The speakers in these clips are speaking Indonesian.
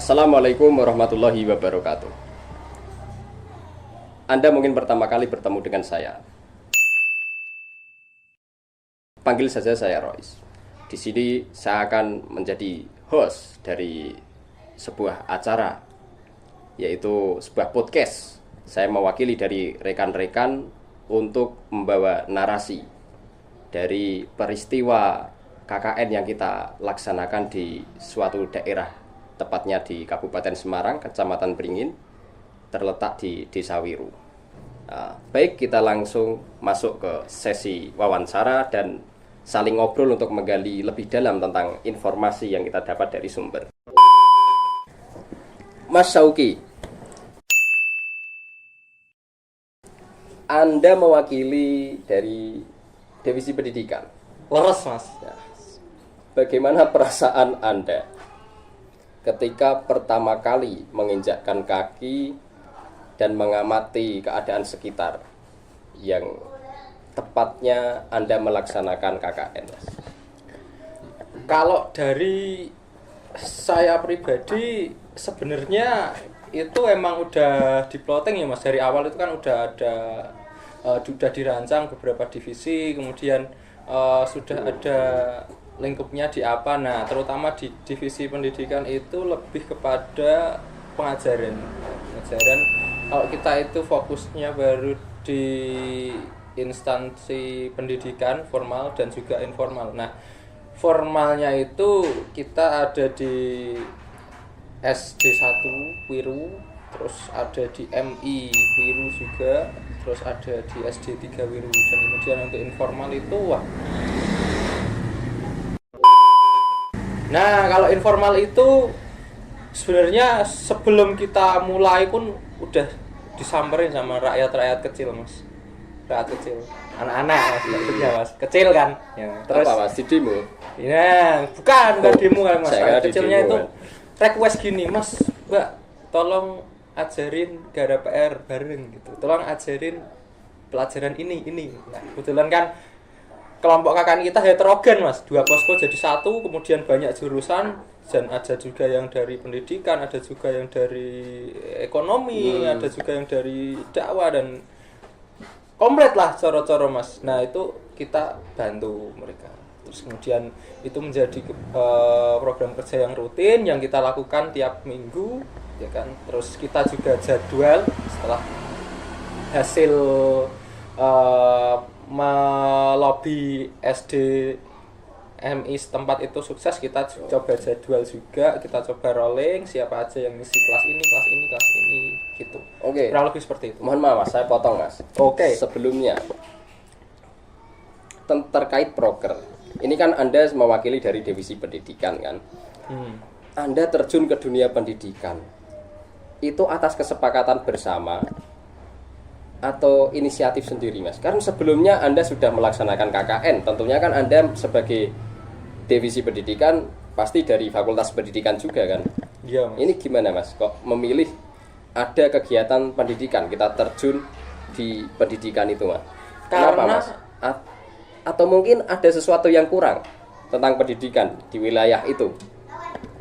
Assalamualaikum warahmatullahi wabarakatuh. Anda mungkin pertama kali bertemu dengan saya. Panggil saja saya Rois. Di sini saya akan menjadi host dari sebuah acara, yaitu sebuah podcast. Saya mewakili dari rekan-rekan untuk membawa narasi dari peristiwa KKN yang kita laksanakan di suatu daerah, tepatnya di Kabupaten Semarang, Kecamatan Beringin, terletak di Desa Wiru. Nah, baik, kita langsung masuk ke sesi wawancara dan saling ngobrol untuk menggali lebih dalam tentang informasi yang kita dapat dari sumber. Mas Syauki, Anda mewakili dari Divisi Pendidikan. Leres, Mas. Ya. Bagaimana perasaan Anda ketika pertama kali menginjakkan kaki dan mengamati keadaan sekitar yang tepatnya Anda melaksanakan KKN? Kalau dari saya pribadi sebenarnya itu emang udah di-plotting ya, Mas. Dari awal itu kan udah ada sudah dirancang beberapa divisi, kemudian sudah ada lingkupnya di apa. Nah, terutama di divisi pendidikan itu lebih kepada pengajaran. Kalau kita itu fokusnya baru di instansi pendidikan formal dan juga informal. Nah, formalnya itu kita ada di SD 1 Wiru, terus ada di MI Wiru juga, terus ada di SD 3 Wiru, dan kemudian untuk informal itu Nah, kalau informal itu sebenarnya sebelum kita mulai pun udah disamperin sama rakyat-rakyat kecil, Mas. Rakyat kecil, anak-anak, Mas, maksudnya, Mas. Kecil kan? Ya, terus apa, Mas? Di demo? Ya, bukan demo kan, Mas. Saya Kecilnya demo, itu kan? request gini, Mas, Mbak, tolong ajarin gara PR bareng gitu. Tolong ajarin pelajaran ini. Nah, kebetulan kan kelompok KKN kita heterogen, Mas. 2 posko jadi 1, kemudian banyak jurusan, dan ada juga yang dari pendidikan, ada juga yang dari ekonomi, ada juga yang dari dakwah, dan komplit lah coro-coro, Mas. Nah, itu kita bantu mereka. Terus kemudian itu menjadi program kerja yang rutin yang kita lakukan tiap minggu, ya kan. Terus kita juga jadwal setelah hasil melobi SD MI setempat itu sukses, kita coba jadwal juga, kita coba rolling siapa aja yang ngisi kelas ini gitu. Oke. Kurang lebih seperti itu. Mohon maaf, Mas, saya potong, Mas. Oke. Sebelumnya terkait proker. Ini kan Anda mewakili dari Divisi Pendidikan kan? Anda terjun ke dunia pendidikan. Itu atas kesepakatan bersama atau inisiatif sendiri, Mas? Karena sebelumnya Anda sudah melaksanakan KKN. Tentunya kan Anda sebagai Divisi Pendidikan pasti dari Fakultas Pendidikan juga kan? Iya, Mas. Ini gimana, Mas? Kok memilih ada kegiatan pendidikan, kita terjun di pendidikan itu, Mas? Kenapa, Karena Mas? Atau mungkin ada sesuatu yang kurang tentang pendidikan di wilayah itu?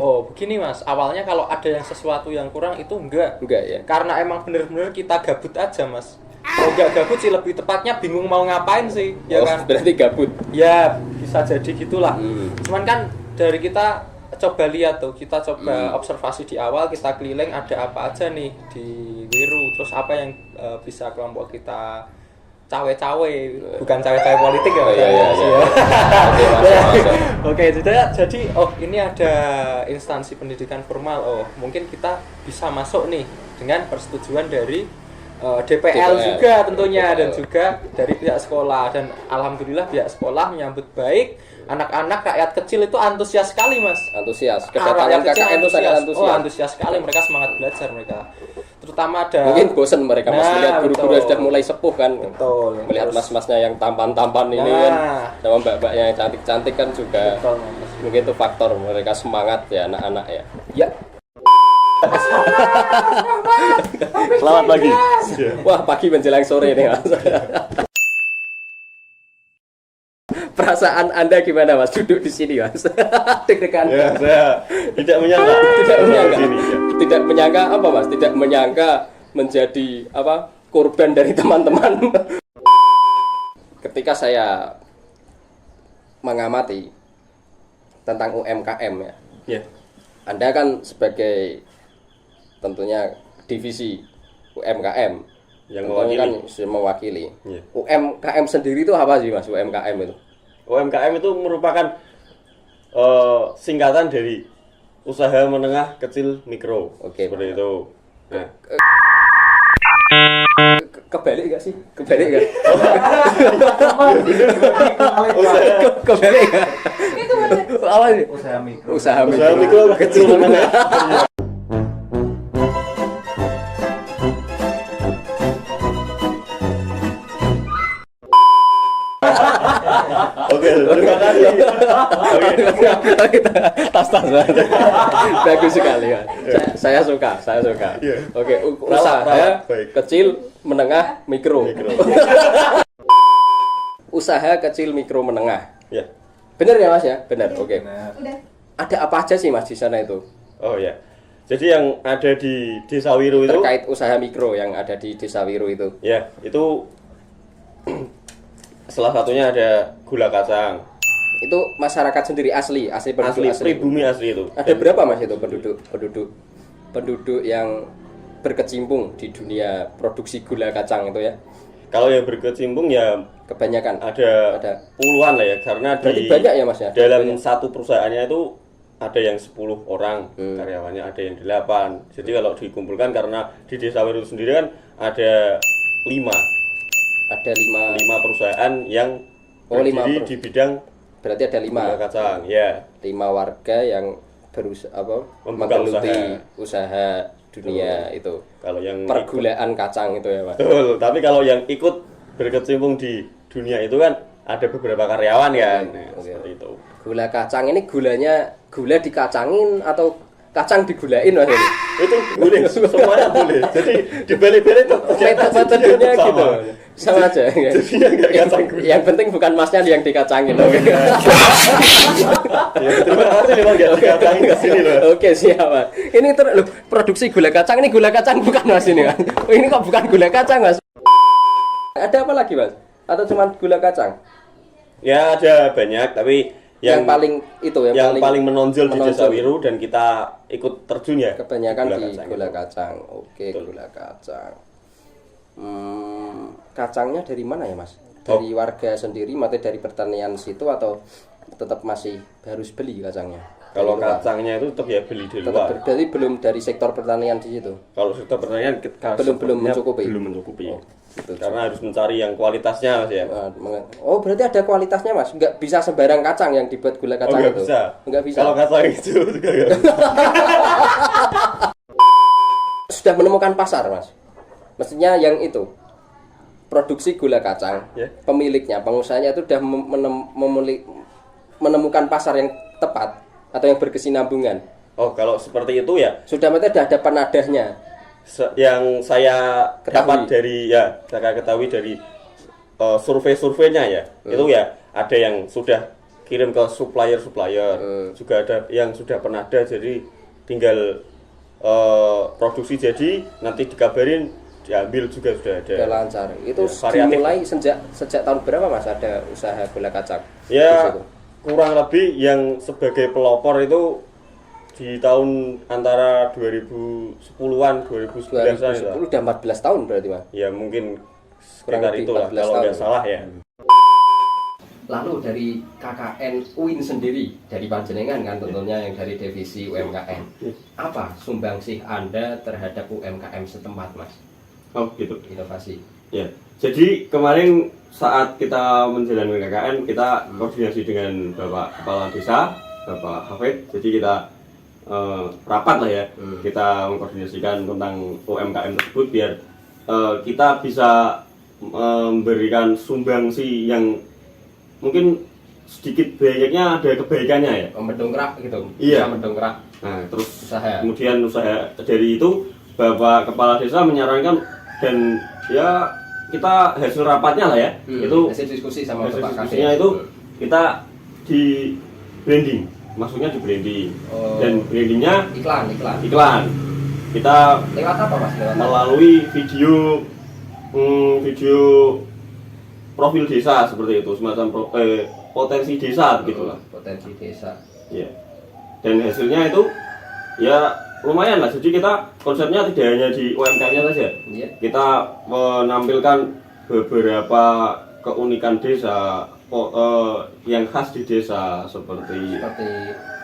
Oh, begini, Mas. Awalnya kalau ada yang sesuatu yang kurang itu enggak Ya. Karena emang bener-bener kita gabut aja, Mas. Kalau enggak gabut sih, lebih tepatnya bingung mau ngapain sih, ya kan? Berarti gabut. Ya, bisa jadi gitulah. Cuman kan dari kita coba lihat tuh, kita coba observasi di awal, kita keliling ada apa aja nih di Wiru, terus apa yang bisa kelompok kita cawe-cawe, bukan cawe-cawe politik ya. Iya. Oke, jadi ini ada instansi pendidikan formal. Oh, mungkin kita bisa masuk nih dengan persetujuan dari DPL juga tentunya, dan juga dari pihak sekolah, dan alhamdulillah pihak sekolah menyambut baik. Anak-anak rakyat kecil itu antusias sekali, Mas. Antusias. Kedatangan KKN itu sangat antusias. Oh, antusias sekali, mereka semangat belajar mereka. Terutama ada mungkin bosan mereka, Mas, melihat guru-guru yang sudah mulai sepuh kan. Betul. Melihat mas-masnya yang tampan-tampan ini kan, sama mbak-mbaknya yang cantik-cantik kan juga. Betul, Mas. Mungkin itu faktor mereka semangat ya, anak-anak ya. Ya. Selamat pagi. Wah, pagi menjelang sore nih, Mas. Perasaan Anda gimana Mas duduk di sini Mas? Deg-degan. Ya, saya tidak menyangka. Tidak menyangka. Sini, ya. Tidak menyangka apa Mas? Tidak menyangka menjadi apa? Korban dari teman-teman. Ketika saya mengamati tentang UMKM ya. Ya. Anda kan sebagai tentunya divisi UMKM Yang tentunya kan mewakili. Ya. UMKM sendiri itu apa sih Mas UMKM itu? UMKM itu merupakan singkatan dari usaha menengah kecil mikro. Oke, seperti itu. Nah, Kebalik gak sih? Kebalik gak? usaha, Kebalik gak? Apa sih? Usaha mikro. Usaha usaha mikro kecil menengah. Oke, terima kasih. Oke. Tas-tas banget. Bagus sekali ya. Saya suka. Iya. Oke, Rawat, usaha baik. kecil, menengah, mikro. Mikro. Usaha kecil, mikro, menengah. Ya. Benar ya Mas ya? Benar. Oke. Nah, Udah. Ada apa aja sih Mas di sana itu? Oh ya. Jadi yang ada di Desa Wiru itu Terkait usaha mikro yang ada di Desa Wiru itu. ya, itu salah satunya ada gula kacang. Itu masyarakat sendiri asli penduduk Asli, pribumi asli itu. Ada berapa Mas itu penduduk yang berkecimpung di dunia produksi gula kacang itu ya? Kalau yang berkecimpung ya Kebanyakan. ada puluhan lah ya, karena Berarti banyak ya Mas ya? dalam Banyak. satu perusahaannya itu ada yang 10 orang karyawannya, ada yang 8. Jadi kalau dikumpulkan, karena di Desa Wiru sendiri kan ada 5 Ada 5. perusahaan yang Oh, 5 berdiri di bidang Berarti ada 5. gula kacang. Ya. 5 warga yang Membuka menggeluti usaha dunia itu. Kalau yang Pergulaan kacang itu ya Mas. betul, tapi kalau yang ikut berkecimpung di dunia itu kan ada beberapa karyawan kan. Nah, Oke. seperti itu. Gula kacang ini gula dikacangin atau kacang digulain Mas ini? Itu boleh, semuanya boleh. Jadi dibalik-balik tuh Metodenya gitu. Sama aja. Ya. Jadinya nggak kacang gula. Yang penting bukan Masnya yang dikacangin. Oke. Ya, terima kasih memang nggak dikacangin ke sini loh. Oke, siap Mas. Ini loh, produksi gula kacang ini gula kacang bukan Mas ini Mas. Ini kok bukan gula kacang Mas? Ada apa lagi Mas? Atau cuma gula kacang? Ya ada banyak, tapi Yang paling itu yang paling menonjol di Desa menonjol. Wiru dan kita ikut terjun ya. Kebanyakan di kacang gula itu. kacang. Oke, Betul. gula kacang. Kacangnya dari mana ya Mas? Dari warga sendiri, atau dari pertanian situ, atau tetap masih harus beli kacangnya? Kalau Dari luar? kacangnya itu tetap ya beli di Tetap luar. berarti belum dari sektor pertanian di situ. Kalau sektor pertanian Belum sepertinya mencukupi. Belum mencukupi. Oh, gitu. Karena harus mencari yang kualitasnya Mas ya. Oh, berarti ada kualitasnya Mas? Nggak bisa sembarang kacang yang dibuat gula Oh, kacang nggak itu? bisa. Nggak bisa. Kalau kacang itu juga nggak bisa. Sudah menemukan pasar Mas? Mestinya yang itu produksi gula kacang, Ya. pemiliknya, pengusahanya itu sudah menemukan pasar yang tepat atau yang berkesinambungan. Oh, kalau seperti itu ya, Sudah ada penadahnya. yang saya dapat Ketahui. saya ketahui dari survei-surveinya ya, itu ya ada yang sudah kirim ke supplier, juga ada yang sudah penadah, jadi tinggal produksi jadi nanti dikabarin diambil juga sudah ada. Sudah lancar. Itu Ya, variatif. dimulai sejak tahun berapa Mas ada usaha gula kacang? Di Ya situ? kurang lebih yang sebagai pelopor itu di tahun antara 2010-an 2011-an itu. 2010 udah 14 tahun berarti Mas. Ya mungkin Kurang sekitar lebih itulah 14 kalau nggak tahun. salah ya. Lalu dari KKN UIN sendiri, dari Panjenengan kan tentunya yang dari divisi UMKM, apa sumbangsih Anda terhadap UMKM setempat Mas? Oh gitu. Inovasi. Ya. Jadi kemarin saat kita menjalani KKN kita koordinasi dengan Bapak Kepala Desa, Bapak Hafid. Jadi kita rapat lah ya. Kita mengkoordinasikan tentang UMKM tersebut biar kita bisa memberikan sumbangsi yang mungkin sedikit banyaknya ada kebaikannya ya. Mendongkrak gitu. Iya. Bisa mendongkrak Nah, terus usaha. kemudian usaha dari itu Bapak Kepala Desa menyarankan, dan ya kita hasil rapatnya lah ya, itu hasil diskusi sama hasil Bapak diskusinya Kades. itu kita di branding, maksudnya di branding. Dan brandingnya iklan. Kita Lewat apa Mas? melalui video profil desa seperti itu, semacam potensi desa gitulah. Potensi desa. Ya. Dan hasilnya itu ya lumayan lah. Jadi kita konsepnya tidak hanya di UMKM-nya saja. Iya. Kita menampilkan beberapa keunikan desa yang khas di desa seperti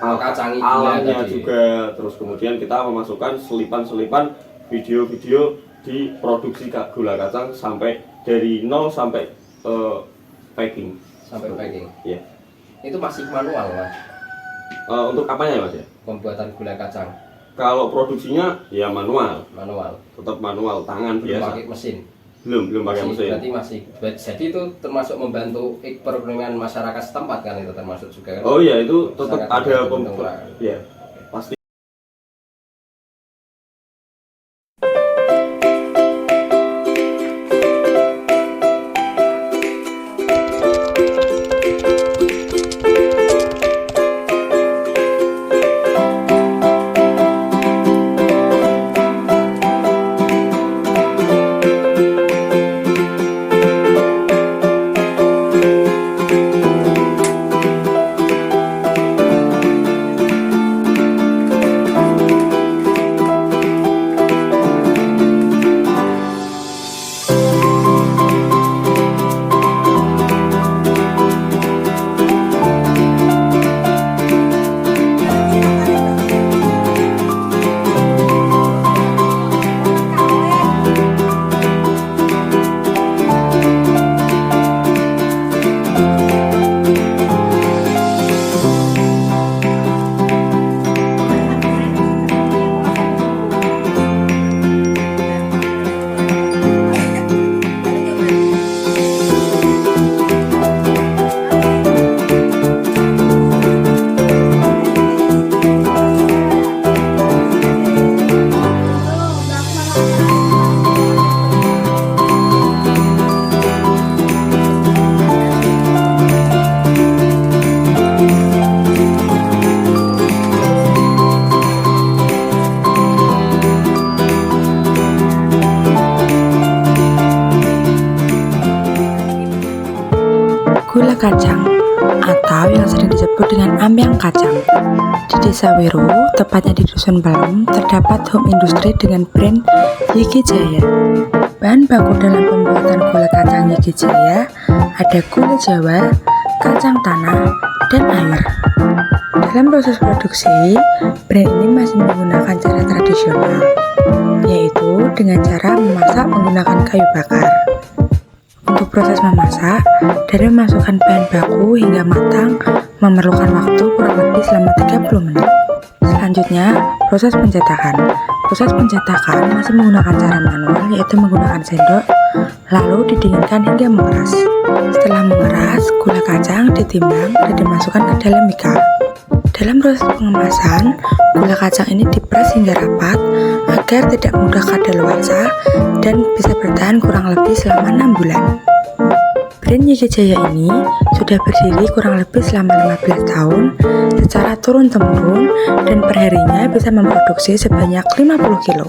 kacang alamnya juga. Terus kemudian kita memasukkan selipan-selipan video-video di produksi gula kacang sampai dari nol sampai packing. Sampai packing. Iya. Itu masih manual Mas. Untuk apanya Mas ya? Pembuatan gula kacang. Kalau produksinya ya manual, tetap manual, tangan Belum biasa. pakai mesin. Belum pakai mesin. Berarti masih. Jadi itu termasuk membantu perekonomian masyarakat setempat kan, itu termasuk juga kan? Oh iya, itu tetap Sangat ada bergantung lah. ya pasti. Gula kacang atau yang sering disebut dengan ambyang kacang. Di Desa Wiro, tepatnya di Dusun Pelem, terdapat home industri dengan brand Yiki Jaya. Bahan baku dalam pembuatan gula kacang Yiki Jaya ada gula Jawa, kacang tanah, dan air. Dalam proses produksi, brand ini masih menggunakan cara tradisional, yaitu dengan cara memasak menggunakan kayu bakar. Untuk proses memasak, dari memasukkan bahan baku hingga matang memerlukan waktu kurang lebih selama 30 menit. Selanjutnya, proses pencetakan. Proses pencetakan masih menggunakan cara manual, yaitu menggunakan sendok, lalu didinginkan hingga mengeras. Setelah mengeras, gula kacang ditimbang dan dimasukkan ke dalam mika. Dalam proses pengemasan, gula kacang ini diperas hingga rapat agar tidak mudah kadaluarsa dan bisa bertahan kurang lebih selama 6 bulan. Brand Yiki Jaya ini sudah berdiri kurang lebih selama 15 tahun secara turun-temurun dan perharinya bisa memproduksi sebanyak 50 kilo.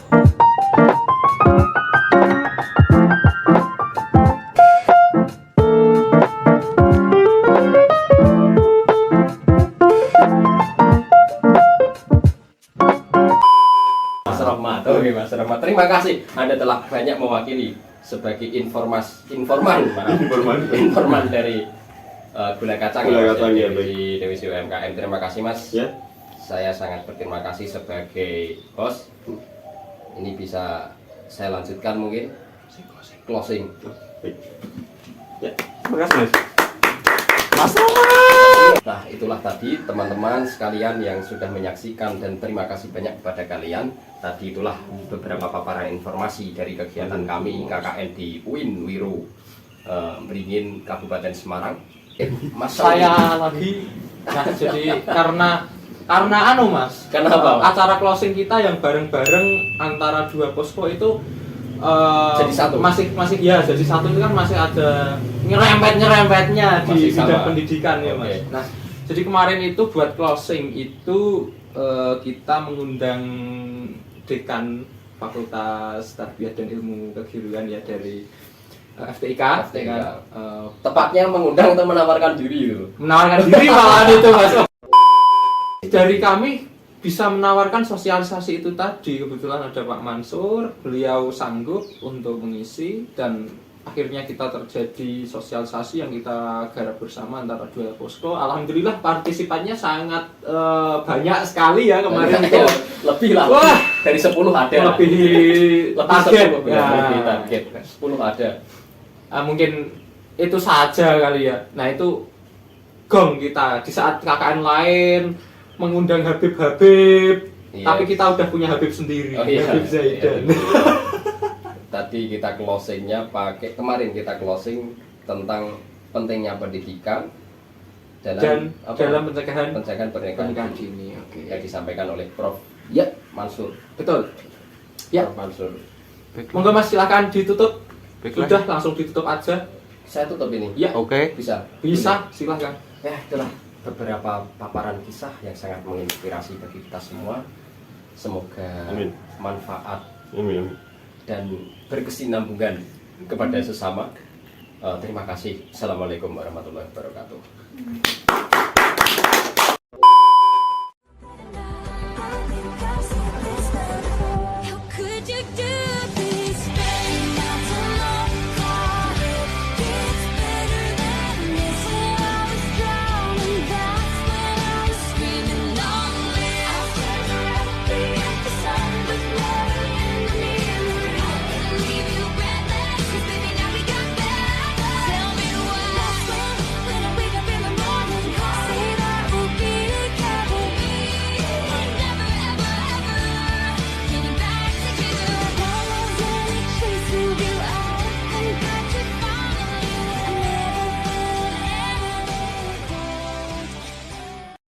Mas Rahmat, terima kasih Anda telah banyak mewakili sebagai informan dari gula kacang ya, di Dewi UMKM. Terima kasih Mas. Ya. Saya sangat berterima kasih sebagai host. Ini bisa saya lanjutkan mungkin closing. Ya, terima kasih Mas. Nah, itulah tadi teman-teman sekalian yang sudah menyaksikan, dan terima kasih banyak kepada kalian. Tadi itulah beberapa paparan informasi dari kegiatan kami KKN di UIN Wiro Beringin Kabupaten Semarang. Mas saya lagi jadi karena Mas. Kenapa? Acara closing kita yang bareng-bareng antara dua posko itu Jadi satu. masih ya jadi satu itu kan masih ada nyerempetnya di Masih bidang sama. pendidikan ya Mas. Oke. Nah, jadi kemarin itu buat closing itu kita mengundang dekan Fakultas Tarbiyah dan Ilmu Keguruan ya dari FTIK, FTIK. dengan Tepatnya mengundang atau menawarkan diri itu. menawarkan diri malahan itu Mas. Dari kami bisa menawarkan sosialisasi itu tadi, kebetulan ada Pak Mansur, beliau sanggup untuk mengisi dan akhirnya kita terjadi sosialisasi yang kita garap bersama antara dua posko. Alhamdulillah partisipannya sangat banyak sekali ya kemarin itu. Lebih lah. Wah, Dari 10 ada. lebih target. target. Ya. Lebih target. 10 ada. Mungkin itu saja kali ya. Nah itu gong kita di saat KKN lain mengundang Habib-Habib, Iya. tapi kita udah punya Habib sendiri, Oh, iya. Habib Zaidan. Iya. Tadi kita closingnya kemarin kita closing tentang pentingnya pendidikan Dan dalam pencegahan pernikahan dini. Oke. yang disampaikan oleh Prof. Ya, Mansur. betul. Ya, Prof. Mansur. monggo Mas silakan ditutup. Baiklah. Sudah langsung ditutup aja. Saya tutup ini. Ya, Oke. Bisa. bisa, silakan. Ya, itulah beberapa paparan kisah yang sangat menginspirasi bagi kita semua. Semoga Amin. manfaat Amin. dan berkesinambungan kepada sesama. Terima kasih. Assalamualaikum warahmatullahi wabarakatuh.